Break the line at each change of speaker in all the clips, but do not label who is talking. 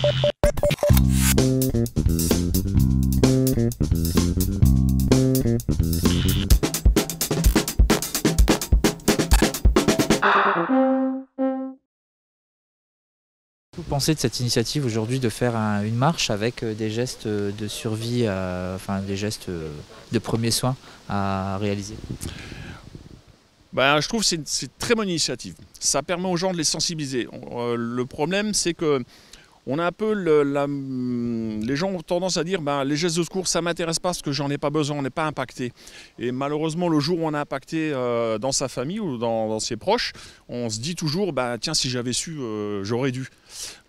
Vous pensez de cette initiative aujourd'hui de faire une marche avec des gestes de survie, enfin des gestes de premiers soins à réaliser?
Ben, je trouve que c'est une très bonne initiative. Ça permet aux gens de les sensibiliser. Le problème, c'est que on a un peu les gens ont tendance à dire les gestes de secours ça m'intéresse pas parce que j'en ai pas besoin, on n'est pas impacté. Et malheureusement le jour où on est impacté dans sa famille ou dans ses proches, on se dit toujours tiens si j'avais su j'aurais dû.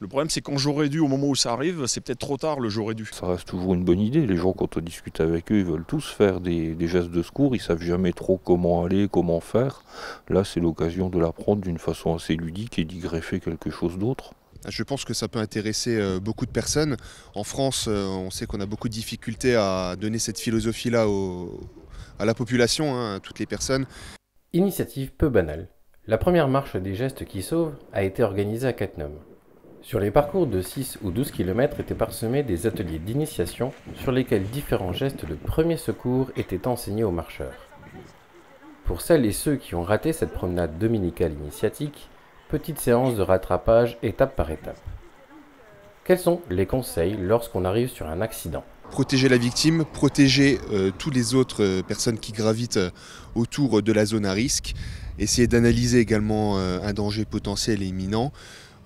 Le problème c'est quand j'aurais dû au moment où ça arrive, c'est peut-être trop tard le j'aurais dû.
Ça reste toujours une bonne idée, les gens quand on discute avec eux ils veulent tous faire des gestes de secours, ils savent jamais trop comment aller, comment faire. Là c'est l'occasion de l'apprendre d'une façon assez ludique et d'y greffer quelque chose d'autre.
Je pense que ça peut intéresser beaucoup de personnes. En France, on sait qu'on a beaucoup de difficultés à donner cette philosophie-là à la population, à toutes les personnes.
Initiative peu banale. La première marche des gestes qui sauvent a été organisée à Cattenom. Sur les parcours de 6 ou 12 km étaient parsemés des ateliers d'initiation sur lesquels différents gestes de premier secours étaient enseignés aux marcheurs. Pour celles et ceux qui ont raté cette promenade dominicale initiatique, petite séance de rattrapage étape par étape. Quels sont les conseils lorsqu'on arrive sur un accident?
Protéger la victime, protéger toutes les autres personnes qui gravitent autour de la zone à risque. Essayer d'analyser également un danger potentiel et imminent.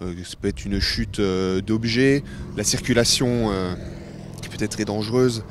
Ça peut être une chute d'objets, la circulation qui peut-être très dangereuse.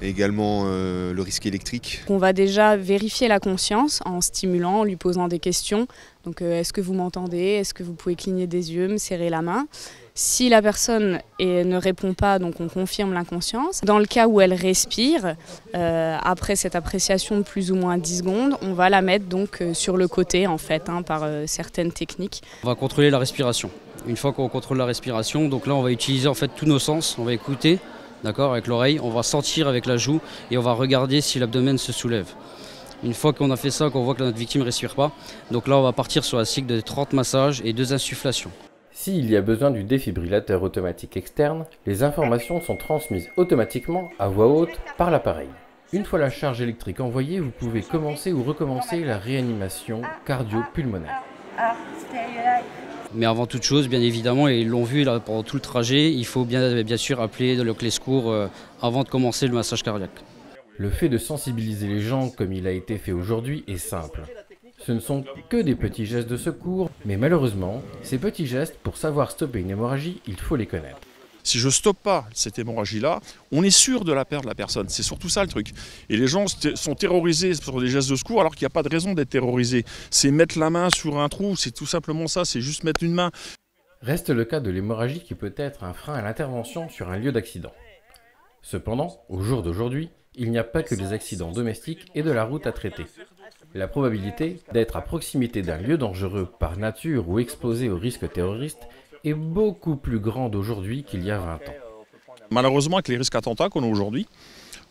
Et également le risque électrique.
On va déjà vérifier la conscience en stimulant, en lui posant des questions. Donc est-ce que vous m'entendez? Est-ce que vous pouvez cligner des yeux, me serrer la main? Si la personne ne répond pas, donc on confirme l'inconscience. Dans le cas où elle respire, après cette appréciation de plus ou moins 10 secondes, on va la mettre donc sur le côté en fait, par certaines techniques.
On va contrôler la respiration. Une fois qu'on contrôle la respiration, donc là on va utiliser en fait tous nos sens, on va écouter. D'accord, avec l'oreille, on va sentir avec la joue et on va regarder si l'abdomen se soulève. Une fois qu'on a fait ça, qu'on voit que notre victime ne respire pas, donc là on va partir sur un cycle de 30 massages et 2 insufflations.
S'il y a besoin du défibrillateur automatique externe, les informations sont transmises automatiquement à voix haute par l'appareil. Une fois la charge électrique envoyée, vous pouvez commencer ou recommencer la réanimation cardio-pulmonaire.
Mais avant toute chose, bien évidemment, et ils l'ont vu là, pendant tout le trajet, il faut bien sûr appeler les secours avant de commencer le massage cardiaque.
Le fait de sensibiliser les gens comme il a été fait aujourd'hui est simple. Ce ne sont que des petits gestes de secours, mais malheureusement, ces petits gestes, pour savoir stopper une hémorragie, il faut les connaître.
Si je ne stoppe pas cette hémorragie-là, on est sûr de la perdre, la personne. C'est surtout ça le truc. Et les gens sont terrorisés sur des gestes de secours alors qu'il n'y a pas de raison d'être terrorisé. C'est mettre la main sur un trou, c'est tout simplement ça, c'est juste mettre une main.
Reste le cas de l'hémorragie qui peut être un frein à l'intervention sur un lieu d'accident. Cependant, au jour d'aujourd'hui, il n'y a pas que des accidents domestiques et de la route à traiter. La probabilité d'être à proximité d'un lieu dangereux par nature ou exposé au risque terroriste est beaucoup plus grande aujourd'hui qu'il y a 20 ans.
Malheureusement, avec les risques attentats qu'on a aujourd'hui,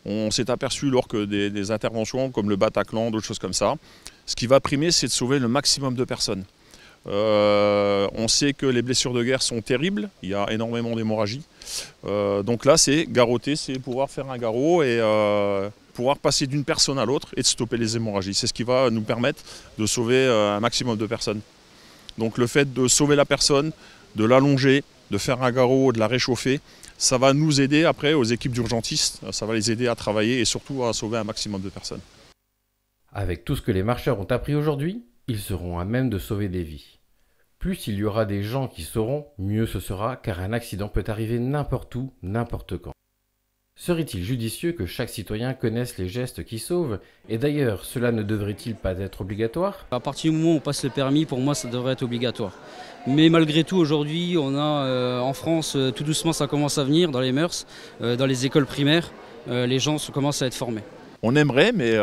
on s'est aperçu lors que des interventions comme le Bataclan, d'autres choses comme ça, ce qui va primer, c'est de sauver le maximum de personnes. On sait que les blessures de guerre sont terribles, il y a énormément d'hémorragie. Donc là, c'est garroter, c'est pouvoir faire un garrot et pouvoir passer d'une personne à l'autre et de stopper les hémorragies. C'est ce qui va nous permettre de sauver un maximum de personnes. Donc le fait de sauver la personne, de l'allonger, de faire un garrot, de la réchauffer, ça va nous aider après aux équipes d'urgentistes, ça va les aider à travailler et surtout à sauver un maximum de personnes.
Avec tout ce que les marcheurs ont appris aujourd'hui, ils seront à même de sauver des vies. Plus il y aura des gens qui sauront, mieux ce sera, car un accident peut arriver n'importe où, n'importe quand. Serait-il judicieux que chaque citoyen connaisse les gestes qui sauvent? Et d'ailleurs, cela ne devrait-il pas être obligatoire?
À partir du moment où on passe le permis, pour moi ça devrait être obligatoire. Mais malgré tout, aujourd'hui, on a en France, tout doucement ça commence à venir dans les mœurs, dans les écoles primaires, les gens commencent à être formés.
On aimerait, mais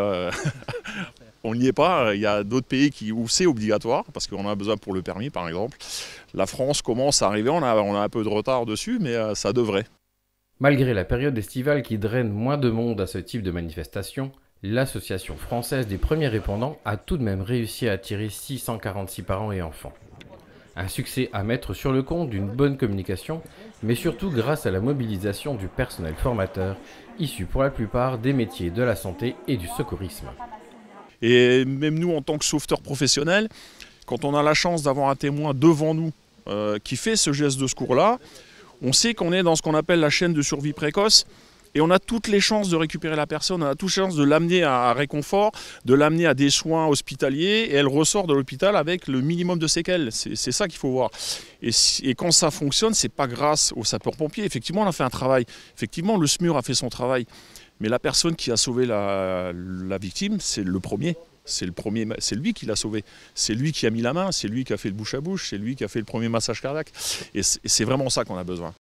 on n'y est pas. Il y a d'autres pays où c'est obligatoire, parce qu'on en a besoin pour le permis par exemple. La France commence à arriver, on a un peu de retard dessus, mais ça devrait.
Malgré la période estivale qui draine moins de monde à ce type de manifestation, l'Association française des premiers répondants a tout de même réussi à attirer 646 parents et enfants. Un succès à mettre sur le compte d'une bonne communication, mais surtout grâce à la mobilisation du personnel formateur, issu pour la plupart des métiers de la santé et du secourisme.
Et même nous, en tant que sauveteurs professionnels, quand on a la chance d'avoir un témoin devant nous qui fait ce geste de secours-là, on sait qu'on est dans ce qu'on appelle la chaîne de survie précoce et on a toutes les chances de récupérer la personne, on a toutes les chances de l'amener à réconfort, de l'amener à des soins hospitaliers et elle ressort de l'hôpital avec le minimum de séquelles. C'est ça qu'il faut voir. Et quand ça fonctionne, c'est pas grâce aux sapeurs-pompiers. Effectivement, on a fait un travail. Effectivement, le SMUR a fait son travail. Mais la personne qui a sauvé la victime, c'est le premier. C'est lui qui l'a sauvé. C'est lui qui a mis la main, c'est lui qui a fait le bouche à bouche, c'est lui qui a fait le premier massage cardiaque. Et c'est vraiment ça qu'on a besoin.